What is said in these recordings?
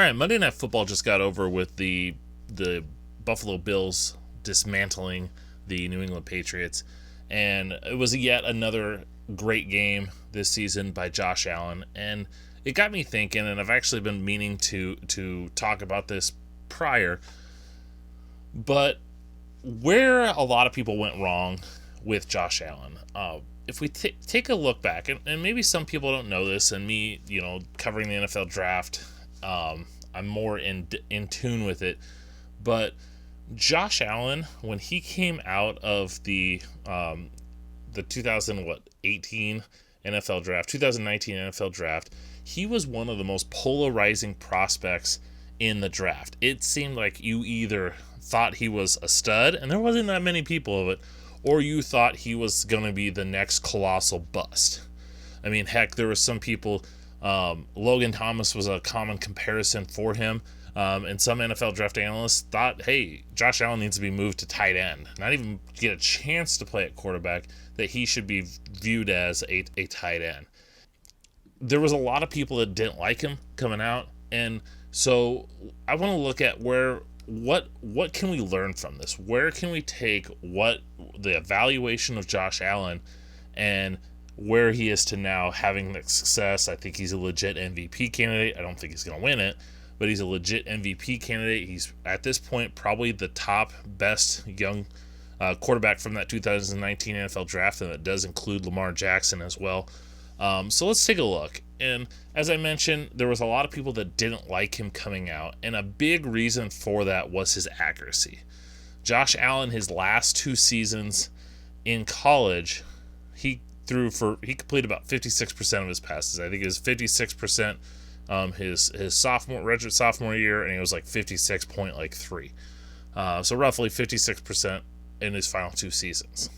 right, Monday Night Football just got over with the Buffalo Bills dismantling the New England Patriots, and it was yet another great game this season by Josh Allen, and it got me thinking. And I've actually been meaning to talk about this prior, but where a lot of people went wrong with Josh Allen. If we take a look back, and maybe some people don't know this, and me, covering the NFL draft, I'm more in tune with it. But Josh Allen, when he came out of the 2018 NFL draft, 2019 NFL draft, he was one of the most polarizing prospects in the draft. It seemed like you either thought he was a stud, and there wasn't that many people of it, or you thought he was going to be the next colossal bust. I mean, heck, there were some people, Logan Thomas was a common comparison for him, and some NFL draft analysts thought, hey, Josh Allen needs to be moved to tight end, not even get a chance to play at quarterback, that he should be viewed as a tight end. There was a lot of people that didn't like him coming out, and so I want to look at what can we learn from this? Where can we take what the evaluation of Josh Allen and where he is to now having the success? I think he's a legit MVP candidate. I don't think he's going to win it, but he's a legit MVP candidate. He's at this point probably the top best young quarterback from that 2019 NFL draft, and that does include Lamar Jackson as well. So let's take a look. And as I mentioned, there was a lot of people that didn't like him coming out, and a big reason for that was his accuracy. Josh Allen, his last two seasons in college, he completed about 56% of his passes. I think it was 56% his redshirt sophomore year, and he was like 56.3. So roughly 56% in his final two seasons.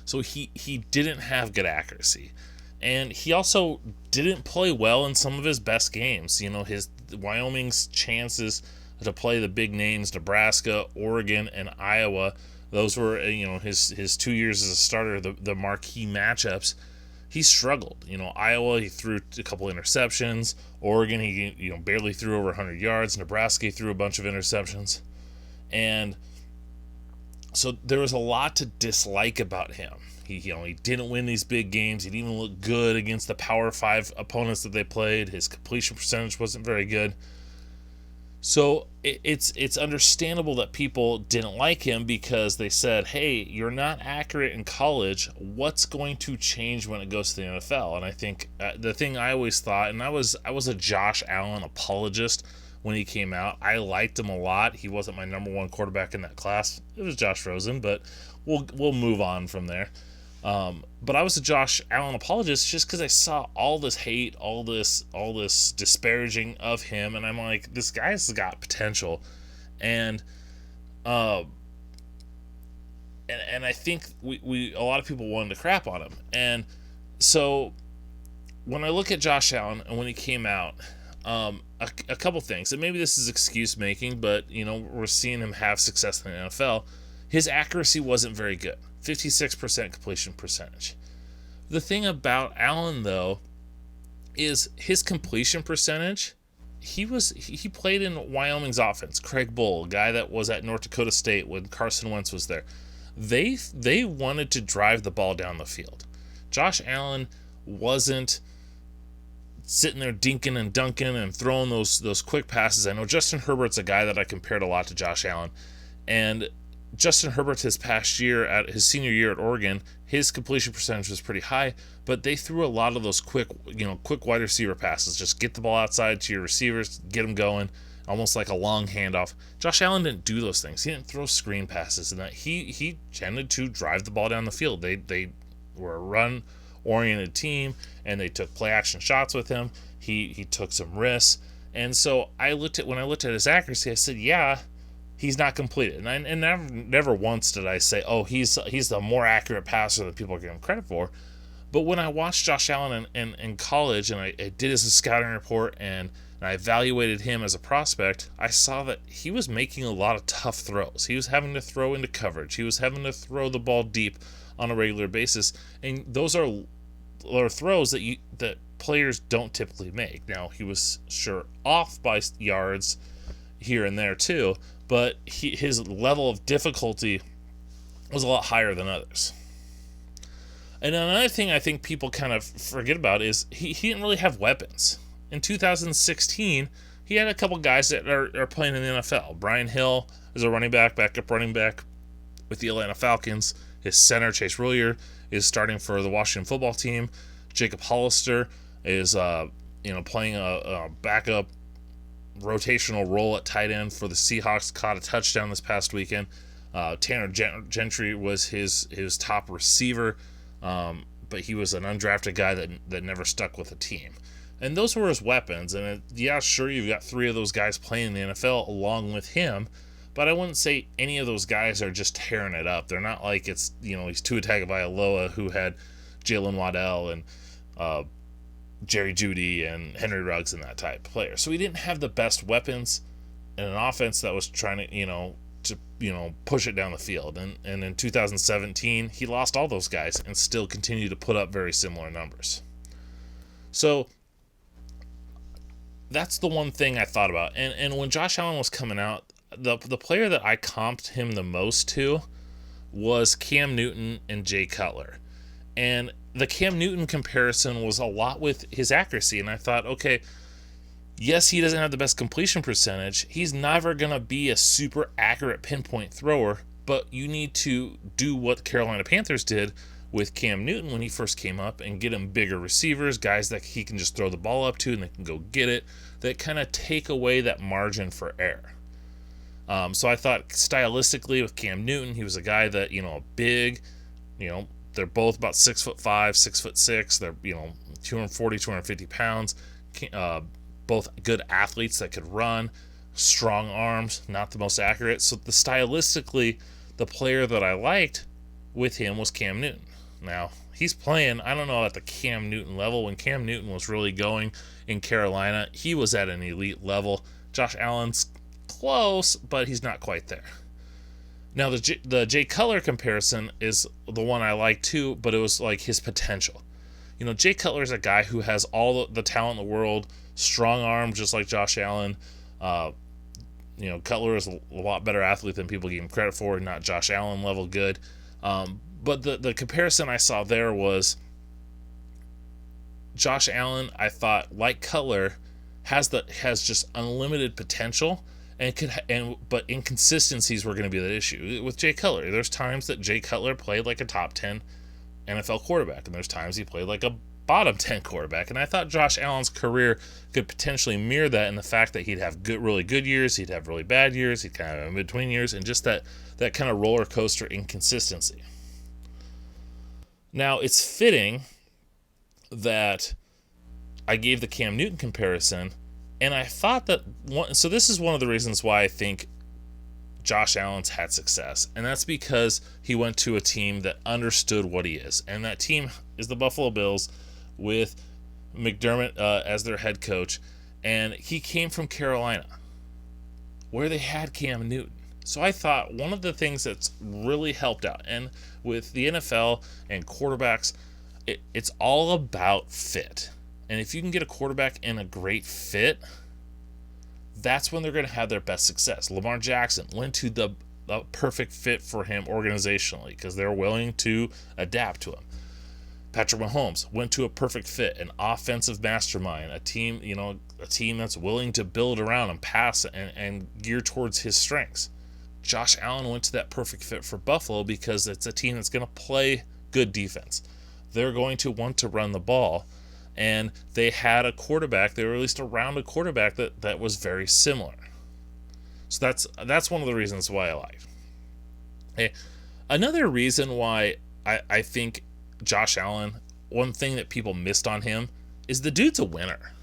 So he didn't have good accuracy. And he also didn't play well in some of his best games. His Wyoming's chances to play the big names, Nebraska, Oregon, and Iowa, those were, his 2 years as a starter, the marquee matchups. He struggled. Iowa, he threw a couple interceptions. Oregon, he barely threw over 100 yards. Nebraska, he threw a bunch of interceptions. And so there was a lot to dislike about him. He didn't win these big games. He didn't even look good against the Power 5 opponents that they played. His completion percentage wasn't very good. So it's understandable that people didn't like him, because they said, hey, you're not accurate in college. What's going to change when it goes to the NFL? And I think the thing I always thought, and I was a Josh Allen apologist when he came out. I liked him a lot. He wasn't my number one quarterback in that class. It was Josh Rosen, but we'll move on from there. But I was a Josh Allen apologist just because I saw all this hate, all this disparaging of him, and I'm like, this guy's got potential, and I think we a lot of people wanted to crap on him, and so when I look at Josh Allen and when he came out, a couple things, and maybe this is excuse making, but we're seeing him have success in the NFL. His accuracy wasn't very good. 56% completion percentage. The thing about Allen, though, is his completion percentage. He played in Wyoming's offense. Craig Bull, a guy that was at North Dakota State when Carson Wentz was there. They wanted to drive the ball down the field. Josh Allen wasn't sitting there dinking and dunking and throwing those quick passes. I know Justin Herbert's a guy that I compared a lot to Josh Allen, and Justin Herbert his past year, at his senior year at Oregon, his completion percentage was pretty high, but they threw a lot of those quick wide receiver passes. Just get the ball outside to your receivers, get them going, almost like a long handoff. Josh Allen didn't do those things. He didn't throw screen passes, and that he tended to drive the ball down the field. They were a run-oriented team, and they took play-action shots with him. He took some risks, and so when I looked at his accuracy, I said, yeah, he's not completed. And never once did I say, oh, he's the more accurate passer that people are giving him credit for. But when I watched Josh Allen in college, and I did his scouting report, and I evaluated him as a prospect, I saw that he was making a lot of tough throws. He was having to throw into coverage. He was having to throw the ball deep on a regular basis. And those are or throws that players don't typically make. Now, he was sure off by yards here and there too, but his level of difficulty was a lot higher than others. And another thing I think people kind of forget about is he didn't really have weapons. In 2016, he had a couple guys that are playing in the NFL. Brian Hill is a backup running back with the Atlanta Falcons. His center, Chase Roullier, is starting for the Washington football team. Jacob Hollister is playing a backup rotational role at tight end for the Seahawks. Caught a touchdown this past weekend. Tanner Gentry was his top receiver, but he was an undrafted guy that never stuck with a team. And those were his weapons. And sure, you've got 3 of those guys playing in the NFL along with him, but I wouldn't say any of those guys are just tearing it up. They're not like it's, he's Tua Tagovailoa, who had Jalen Waddell and Jerry Jeudy and Henry Ruggs and that type of player. So he didn't have the best weapons in an offense that was trying to, push it down the field. And in 2017, he lost all those guys and still continued to put up very similar numbers. So that's the one thing I thought about. And when Josh Allen was coming out, the player that I comped him the most to was Cam Newton and Jay Cutler. And the Cam Newton comparison was a lot with his accuracy. And I thought, okay, yes, he doesn't have the best completion percentage. He's never going to be a super accurate pinpoint thrower, but you need to do what the Carolina Panthers did with Cam Newton when he first came up and get him bigger receivers, guys that he can just throw the ball up to and they can go get it, that kind of take away that margin for error. So I thought stylistically with Cam Newton, he was a guy that, big, they're both about 6'5", 6'6". They're, 240, 250 pounds, both good athletes that could run, strong arms, not the most accurate. So stylistically, the player that I liked with him was Cam Newton. Now, he's playing, I don't know, at the Cam Newton level. When Cam Newton was really going in Carolina, he was at an elite level. Josh Allen's close, but he's not quite there. Now, the Jay Cutler comparison is the one I like too, but it was like his potential. Jay Cutler is a guy who has all the talent in the world, strong arm, just like Josh Allen. Cutler is a lot better athlete than people give him credit for, not Josh Allen level good. But the comparison I saw there was Josh Allen, I thought, like Cutler, has just unlimited potential, but inconsistencies were going to be the issue. With Jay Cutler, there's times that Jay Cutler played like a top 10 NFL quarterback, and there's times he played like a bottom 10 quarterback. And I thought Josh Allen's career could potentially mirror that in the fact that he'd have really good years, he'd have really bad years, he'd kind of have in between years, and just that kind of roller coaster inconsistency. Now, it's fitting that I gave the Cam Newton comparison, and I thought that so this is one of the reasons why I think Josh Allen's had success, and that's because he went to a team that understood what he is, and that team is the Buffalo Bills with McDermott as their head coach, and he came from Carolina, where they had Cam Newton. So I thought one of the things that's really helped out, and with the NFL and quarterbacks, it's all about fit. And if you can get a quarterback in a great fit, that's when they're going to have their best success. Lamar Jackson went to the perfect fit for him organizationally because they're willing to adapt to him. Patrick Mahomes went to a perfect fit, an offensive mastermind, a team that's willing to build around him, pass and gear towards his strengths. Josh Allen went to that perfect fit for Buffalo because it's a team that's going to play good defense. They're going to want to run the ball. And they had a quarterback, they were released around a quarterback that was very similar. So that's one of the reasons why I like. Okay. Another reason why I think Josh Allen, one thing that people missed on him is the dude's a winner.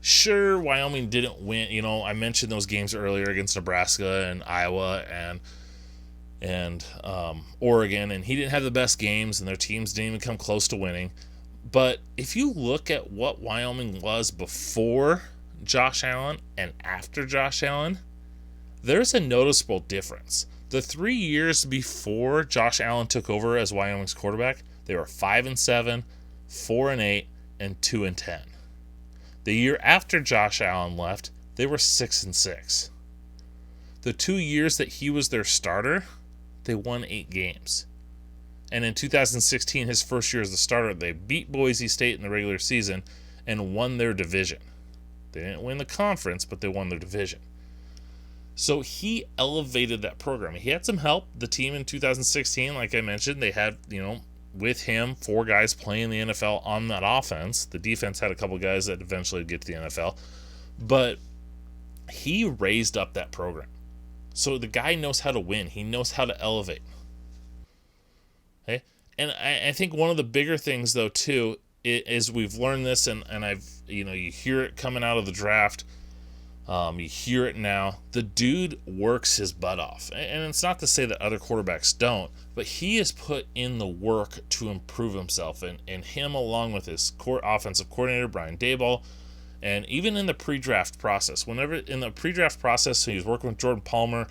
Sure, Wyoming didn't win. I mentioned those games earlier against Nebraska and Iowa and Oregon, and he didn't have the best games, and their teams didn't even come close to winning. But if you look at what Wyoming was before Josh Allen and after Josh Allen, there's a noticeable difference. The 3 years before Josh Allen took over as Wyoming's quarterback, they were 5-7, 4-8, and 2-10. The year after Josh Allen left, they were 6-6. The 2 years that he was their starter, they won 8 games. And in 2016, his first year as the starter, they beat Boise State in the regular season and won their division. They didn't win the conference, but they won their division. So he elevated that program. He had some help. The team in 2016, like I mentioned, they had, with him, 4 guys playing the NFL on that offense. The defense had a couple guys that eventually get to the NFL. But he raised up that program. So the guy knows how to win. He knows how to elevate. Okay? And I think one of the bigger things, though, too, is we've learned this, and I've, you hear it coming out of the draft. You hear it now. The dude works his butt off. And it's not to say that other quarterbacks don't, but he has put in the work to improve himself. And him, along with his offensive coordinator, Brian Daboll, and even in the pre-draft process, whenever in the pre-draft process, he was working with Jordan Palmer,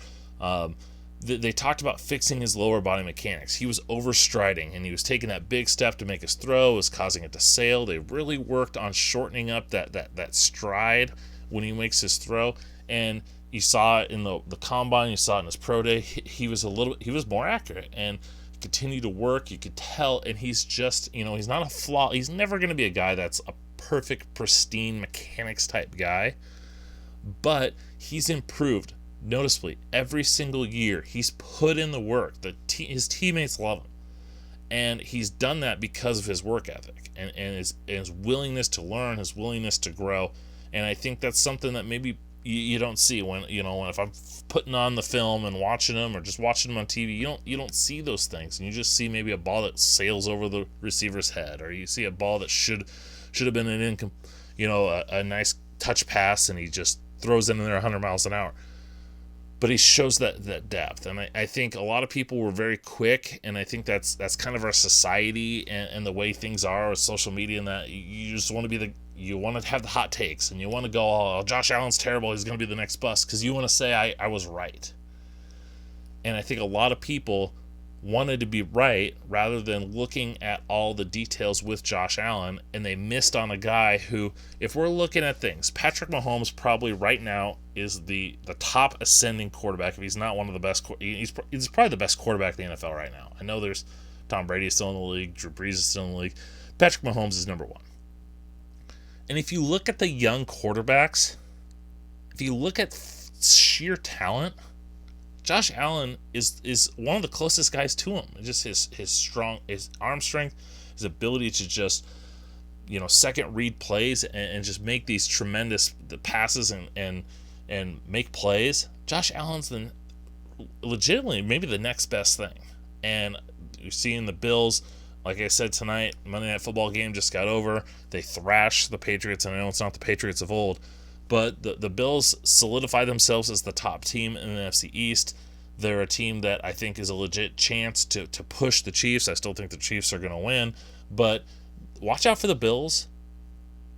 they talked about fixing his lower body mechanics. He was overstriding, and he was taking that big step to make his throw, was causing it to sail. They really worked on shortening up that stride when he makes his throw, and you saw it in the combine, you saw it in his pro day. He was more accurate and continued to work. You could tell, and he's just, he's not a flaw. He's never going to be a guy that's a perfect, pristine mechanics type guy, but he's improved noticeably every single year. He's put in the work. His teammates love him, and he's done that because of his work ethic and his willingness to learn, his willingness to grow. And I think that's something that maybe you don't see when if I'm putting on the film and watching them or just watching them on TV, you don't see those things, and you just see maybe a ball that sails over the receiver's head, or you see a ball that should have been a nice touch pass, and he just throws it in there 100 miles an hour. But he shows that depth, and I think a lot of people were very quick, and I think that's kind of our society and the way things are with social media, and that you just want to you want to have the hot takes, and you want to go, oh, Josh Allen's terrible, he's going to be the next bust, because you want to say I was right. And I think a lot of people wanted to be right rather than looking at all the details with Josh Allen, and they missed on a guy who, if we're looking at things, Patrick Mahomes probably right now is the top ascending quarterback. If he's not one of the best, he's probably the best quarterback in the NFL right now. I know there's Tom Brady is still in the league, Drew Brees is still in the league. Patrick Mahomes is number 1. And if you look at the young quarterbacks, if you look at sheer talent, Josh Allen is one of the closest guys to him. Just his arm strength, his ability to just second read plays and just make these tremendous passes and make plays. Josh Allen's legitimately maybe the next best thing. And you're seeing the Bills. Like I said tonight, Monday Night Football game just got over. They thrashed the Patriots, and I know it's not the Patriots of old, but the Bills solidify themselves as the top team in the NFC East. They're a team that I think is a legit chance to push the Chiefs. I still think the Chiefs are going to win, but watch out for the Bills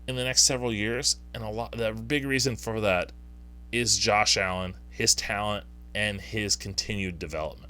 in the next several years, and the big reason for that is Josh Allen, his talent, and his continued development.